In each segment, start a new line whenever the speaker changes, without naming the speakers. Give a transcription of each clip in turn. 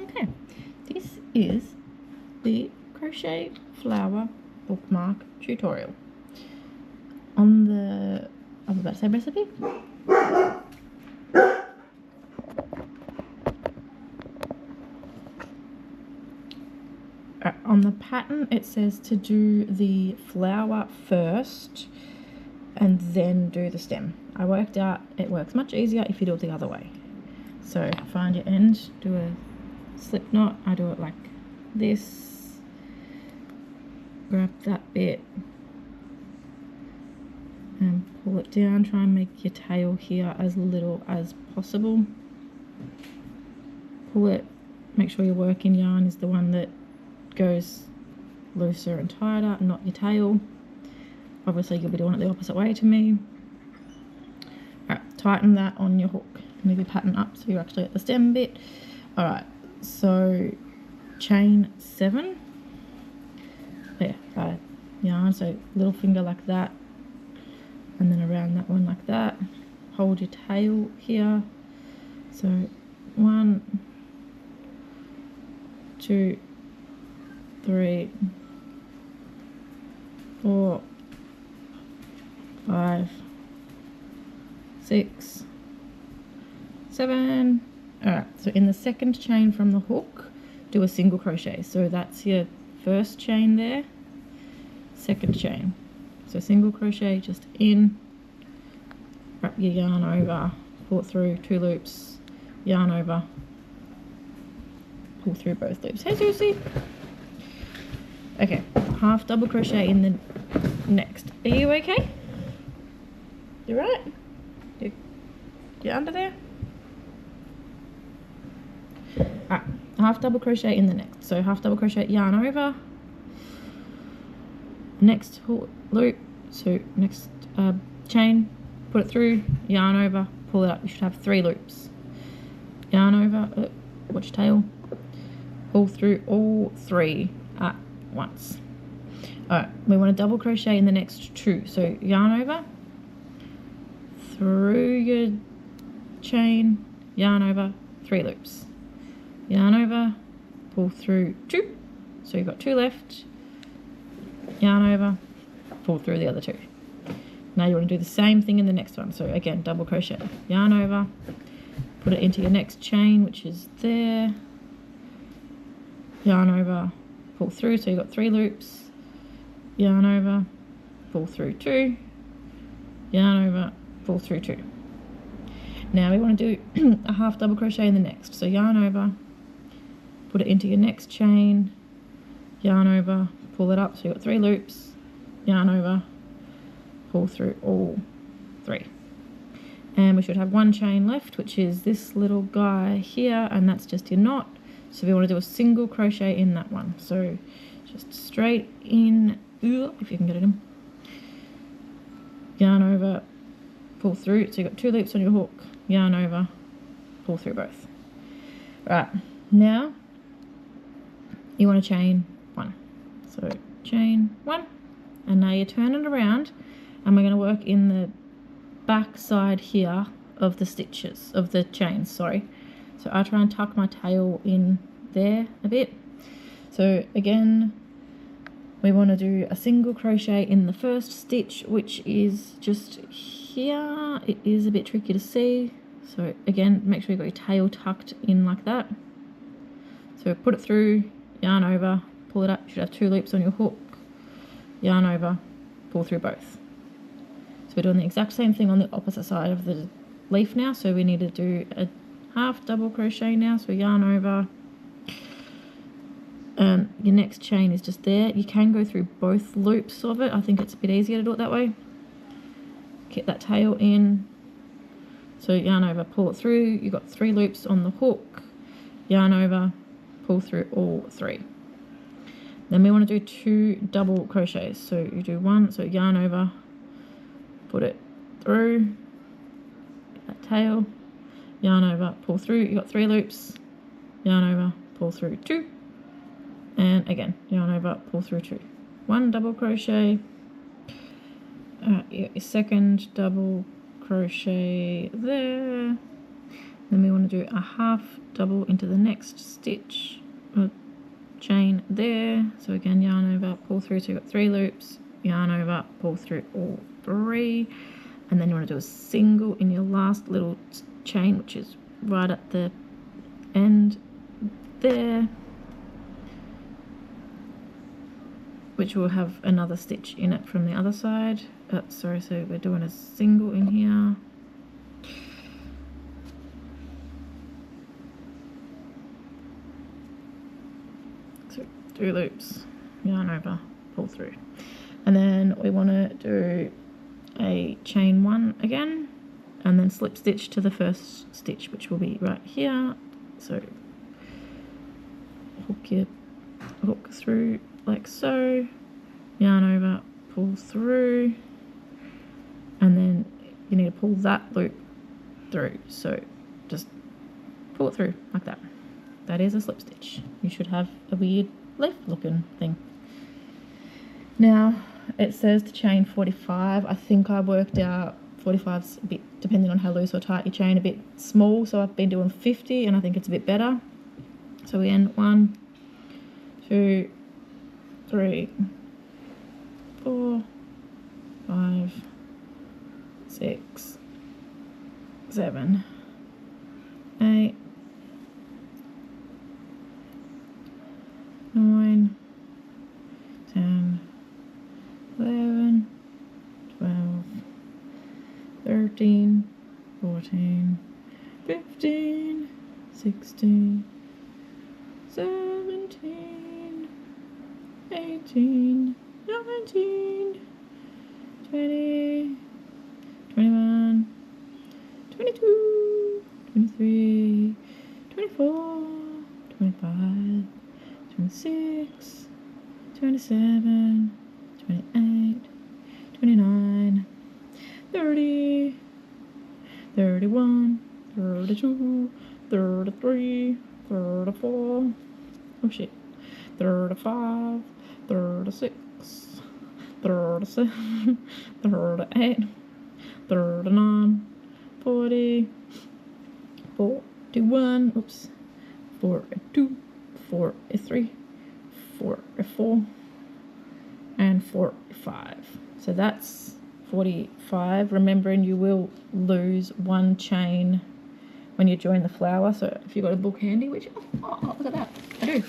Okay, this is the crochet flower bookmark tutorial. On the, I was about to say recipe. On the pattern it says to do the flower first and then do the stem. I worked out it works much easier if you do it the other way. So find your end, do a slip knot. I do it like this, grab that bit and pull it down. Try and make your tail here as little as possible. Pull it, make sure your working yarn is the one that goes looser and tighter, not your tail. Obviously you'll be doing it the opposite way to me. Alright, tighten that on your hook. Move your pattern up so you're actually at the stem bit. Alright, so chain 7. There, yarn, so little finger like that, and then around that one like that. Hold your tail here. So 1, 2, 3, 4, 5, 6, 7. Alright, so in the second chain from the hook, do a single crochet. So that's your first chain there, second chain. So single crochet just in, wrap your yarn over, pull it through 2 loops, yarn over, pull through both loops. Hey Susie! Okay, half double crochet in the next. Are you okay? You right? You under there? Alright, half double crochet in the next. So half double crochet, yarn over, next loop, so next chain, put it through, yarn over, pull it up. You should have 3 loops. Yarn over, watch your tail, pull through all 3 at once. Alright, we want to double crochet in the next 2. So yarn over, through your chain, yarn over, 3 loops. Yarn over, pull through 2. So you've got 2 left. Yarn over, pull through the other 2. Now you want to do the same thing in the next one. So again, double crochet, yarn over, put it into your next chain, which is there. Yarn over, pull through, so you've got 3 loops. Yarn over, pull through 2. Yarn over, pull through 2. Now we want to do a half double crochet in the next. So yarn over, put it into your next chain, yarn over, pull it up, so you've got 3 loops, yarn over, pull through all 3. And we should have 1 chain left, which is this little guy here, and that's just your knot. So we want to do a single crochet in that one. So just straight in, if you can get it in, yarn over, pull through, so you've got 2 loops on your hook, yarn over, pull through both. Right, now you want to chain 1. So chain 1, and now you turn it around, and we're going to work in the back side here of the stitches, of the chains, sorry. So I try and tuck my tail in there a bit. So again, we want to do a single crochet in the first stitch, which is just here. It is a bit tricky to see. So again, make sure you've got your tail tucked in like that. So put it through, yarn over, pull it up. You should have 2 loops on your hook, yarn over, pull through both. So we're doing the exact same thing on the opposite side of the leaf now. So we need to do a half double crochet now. So yarn over, your next chain is just there. You can go through both loops of it. I think it's a bit easier to do it that way. Get that tail in, so yarn over, pull it through. You've got 3 loops on the hook, yarn over, pull through all 3. Then we want to do 2 double crochets. So you do 1, so yarn over, put it through, get that tail, yarn over, pull through. You've got 3 loops, yarn over, pull through 2, and again yarn over, pull through 2. 1 double crochet, your second double crochet there, Then we want to do a half double into the next stitch, or chain there. So again, yarn over, pull through, so you've got 3 loops, yarn over, pull through all 3, and then you want to do a single in your last little chain, which is right at the end there, which will have another stitch in it from the other side. Sorry, so we're doing a single in here. So 2 loops, yarn over, pull through, and then we want to do a chain 1 again, and then slip stitch to the first stitch, which will be right here. So hook through like so, yarn over, pull through, and then you need to pull that loop through. So just pull it through like that. That is a slip stitch. You should have a weird leaf looking thing. Now it says to chain 45. I think I worked out 45's a bit, depending on how loose or tight you chain, a bit small, so I've been doing 50 and I think it's a bit better. So we end 1, 2, 3, 4, 5, 6, 7, 8, 9, 10, 11, 12, 13, 14, 15, 16, 17, 18, 19, 20, 21, 22, 23, 24, 25, 26, 27, 28, 29, 30, 31, 32, 33, 34, oh shit, 35, 36, 37, 38, 39, 40, 41, oops, 42, 43, 44, and 45. So that's 45. Remembering you will lose 1 chain when you join the flower. So if you've got a book handy, which, oh, look at that, I do.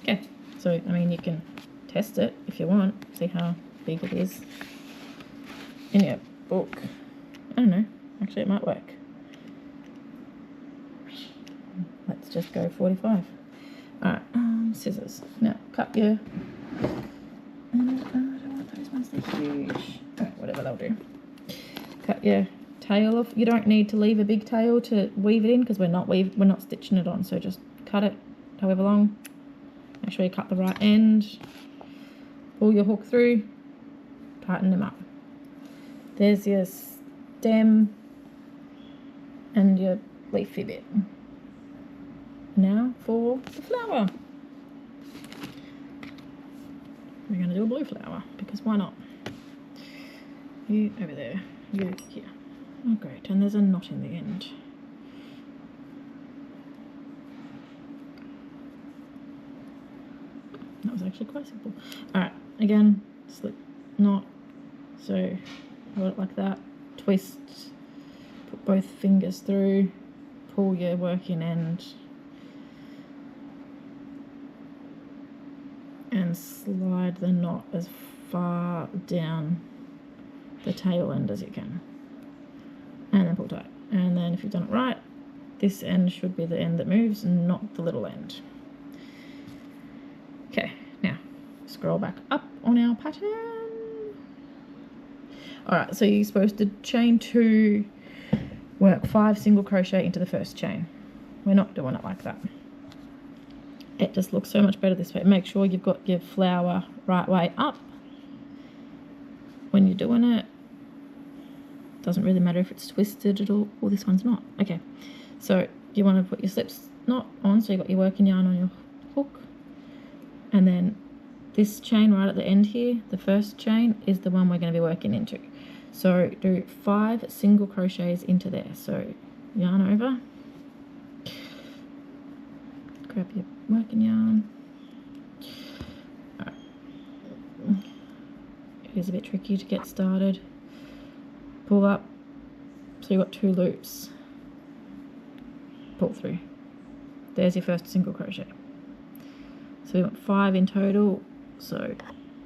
Okay, so I mean, you can test it if you want, see how big it is in your book. I don't know, actually it might work. Let's just go 45. Alright, scissors. Now cut your, I don't want those ones, they're huge. Alright, whatever, they'll do. Cut your tail off. You don't need to leave a big tail to weave it in, because we're not stitching it on, so just cut it however long. Make sure you cut the right end. Pull your hook through, tighten them up. There's your stem and your leafy bit. Now for the flower. We're going to do a blue flower, because why not? You over there, you here. Oh great, and there's a knot in the end. That was actually quite simple. Alright, again, slip knot. So hold it like that, twist, put both fingers through, pull your working end, and slide the knot as far down the tail end as you can, and then pull tight. And then if you've done it right, this end should be the end that moves and not the little end. Okay, now scroll back up on our pattern. Alright, so you're supposed to chain 2, work 5 single crochet into the first chain. We're not doing it like that. It just looks so much better this way. Make sure you've got your flower right way up when you're doing it. Doesn't really matter if it's twisted at all. Well, this one's not. Okay, so you want to put your slip knot on, so you've got your working yarn on your hook, and then this chain right at the end here, the first chain, is the one we're going to be working into. So do 5 single crochets into there. So yarn over, grab your working yarn. Alright. It is a bit tricky to get started. Pull up, so you've got 2 loops, pull through. There's your first single crochet. So we want 5 in total, so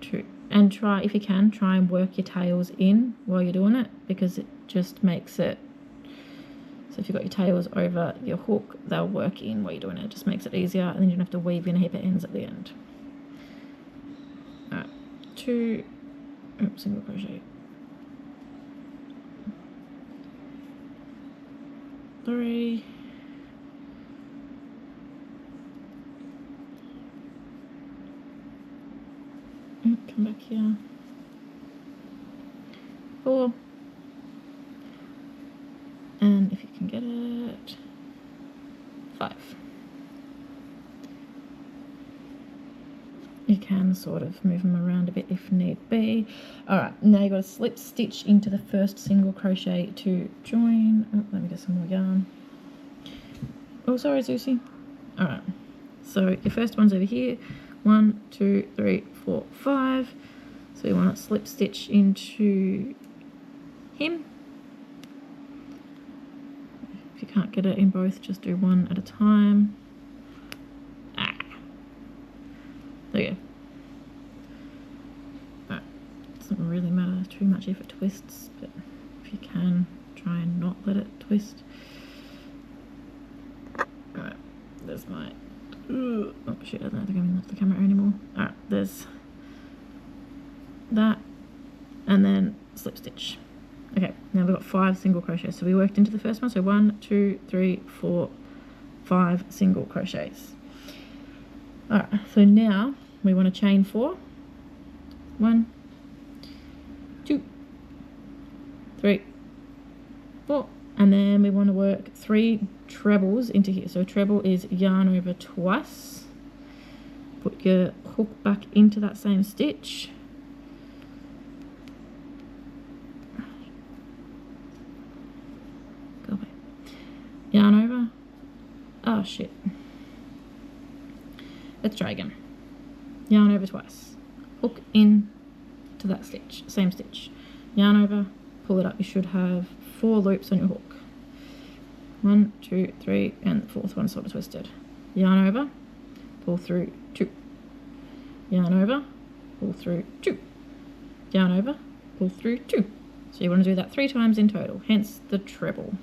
2. And try, if you can, try and work your tails in while you're doing it, because it just makes it, so if you've got your tails over your hook, they'll work in while you're doing it. It just makes it easier, and then you don't have to weave in a heap of ends at the end. Alright, 2, single crochet, 3, come back here, 4, and if you can get it, 5. You can sort of move them around a bit if need be. Alright, now you've got to slip stitch into the first single crochet to join. Oh, let me get some more yarn. Oh, sorry, Zusi. Alright, so your first one's over here. 1, 2, 3, 4, 5. So you want to slip stitch into him. If you can't get it in both, just do one at a time. There you go. Alright, doesn't really matter too much if it twists, but if you can, try and not let it twist. Alright, there's my... oh shit, I don't think I'm in the camera anymore. Alright, there's that, and then slip stitch. Okay, now we've got 5 single crochets. So we worked into the first one, so 1, 2, 3, 4, 5 single crochets. Alright, so now we want to chain 4. 1, 2, 3, 4, and then we want to work 3 trebles into here. So treble is yarn over twice, put your hook back into that same stitch, go away, yarn over, oh shit, let's try again, yarn over twice, hook in to that stitch, same stitch, yarn over, pull it up. You should have 4 loops on your hook. 1, 2, 3, and the 4th one sort of twisted. Yarn over, pull through 2. Yarn over, pull through 2. Yarn over, pull through 2. So you want to do that 3 times in total, hence the treble.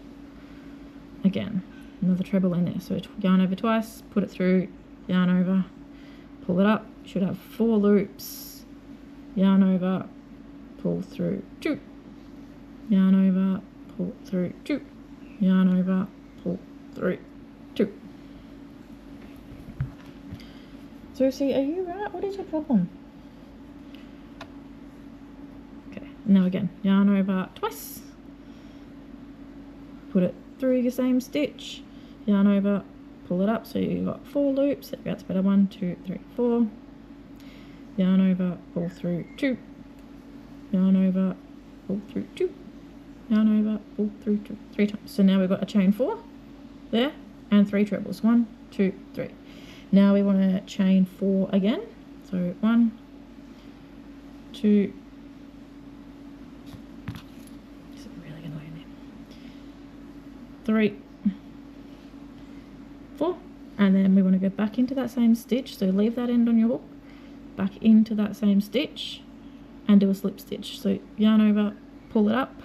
Again, another treble in there. So yarn over twice, put it through, yarn over, pull it up. You should have 4 loops. Yarn over, pull through 2. Yarn over, pull through 2. Yarn over, pull through 2. Seriously, are you right? What is your problem? Okay, now again, yarn over twice, put it through your same stitch, yarn over, pull it up, so you've got 4 loops. That's better. 1, 2, 3, 4. Yarn over, pull through 2. Yarn over, pull through 2. Yarn over, pull through 2, 3 times. So now we've got a chain 4 there and 3 trebles. 1, 2, 3. Now we want to chain 4 again. So 1, 2. This is really annoying there. 3, 4, and then we want to go back into that same stitch. So leave that end on your hook, back into that same stitch, and do a slip stitch. So yarn over, pull it up.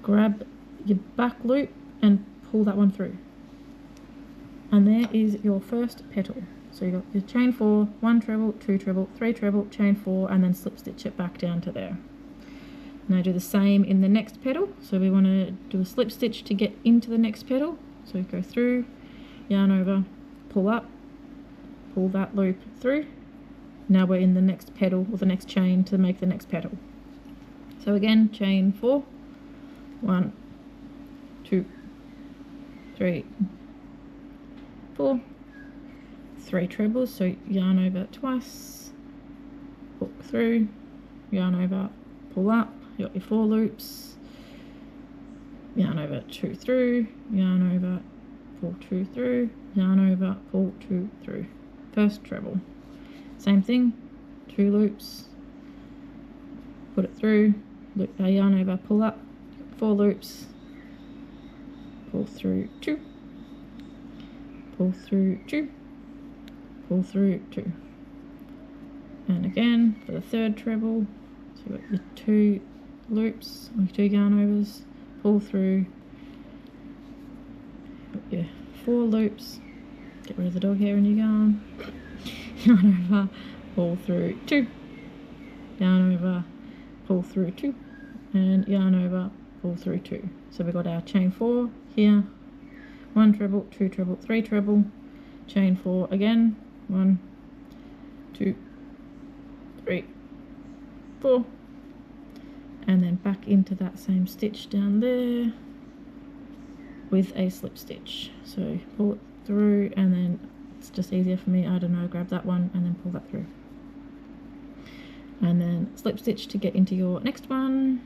Grab your back loop and pull that one through, and there is your first petal. So you got your chain 4, 1 treble, 2 treble, 3 treble, chain 4, and then slip stitch it back down to there. Now do the same in the next petal. So we want to do a slip stitch to get into the next petal. So go through, yarn over, pull up, pull that loop through. Now we're in the next petal, or the next chain, to make the next petal. So again, chain 4, 1, 2, 3, 4, 3 trebles, so yarn over twice, hook through, yarn over, pull up, you got your 4 loops, yarn over, 2 through, yarn over, pull 2 through, yarn over, pull 2 through. First treble. Same thing, 2 loops, put it through, loop, yarn over, pull up, 4 loops, pull through 2, pull through 2, pull through 2. And again for the third treble, so you've got your 2 loops, or 2 yarn overs, pull through, your 4 loops, get rid of the dog hair in your yarn, yarn over, pull through 2, yarn over, pull through 2, and yarn over, pull through 2. So we've got our chain 4 here, 1 treble, 2 treble, 3 treble, chain 4 again, 1, 2, 3, 4, and then back into that same stitch down there with a slip stitch. So pull it through, and then it's just easier for me, I don't know, grab that one and then pull that through, and then slip stitch to get into your next one,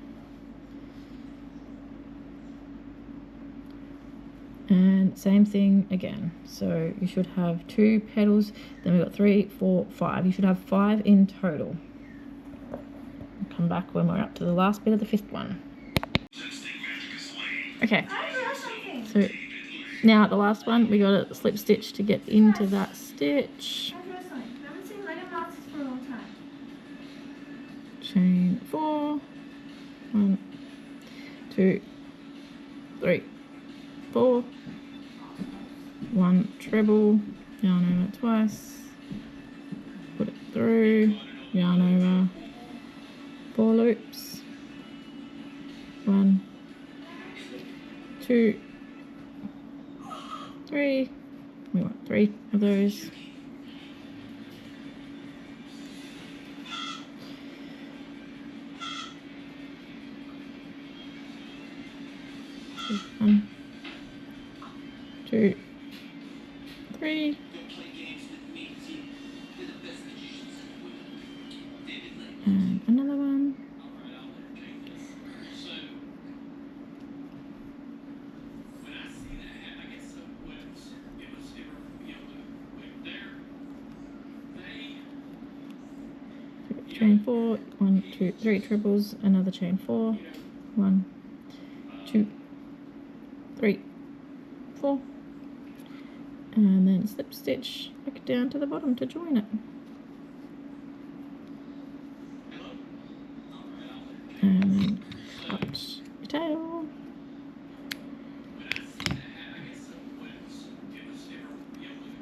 and same thing again. So you should have 2 petals, then we've got 3, 4, 5. You should have 5 in total. We'll come back when we're up to the last bit of the 5th one. Okay, so now at the last one we got a slip stitch to get into that stitch. Chain 4, 1, 2, 3, 4, 1 treble, yarn over twice, put it through, yarn over, 4 loops, 1, 2, 3, we want 3 of those, 1, 2, 3, and another one, chain 4, 1, 2, 3 triples, another chain 4, 1, 2, 3, 4, and then slip stitch back down to the bottom to join it, and then cut your tail,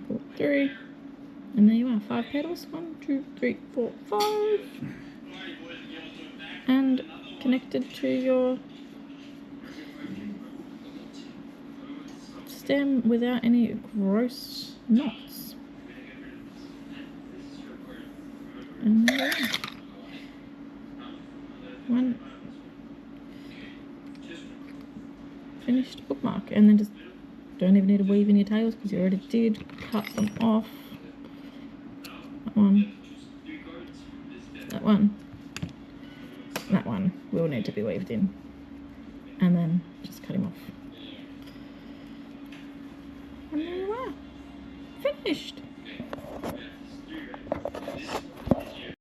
pull through, and there you are, 5 petals, 1, 2, 3, 4, 5, and connected to your stem without any gross knots. And there you are. One finished bookmark, and then just don't even need to weave in your tails because you already did cut them off. That one will need to be weaved in, and then just cut him off. And there you are, finished.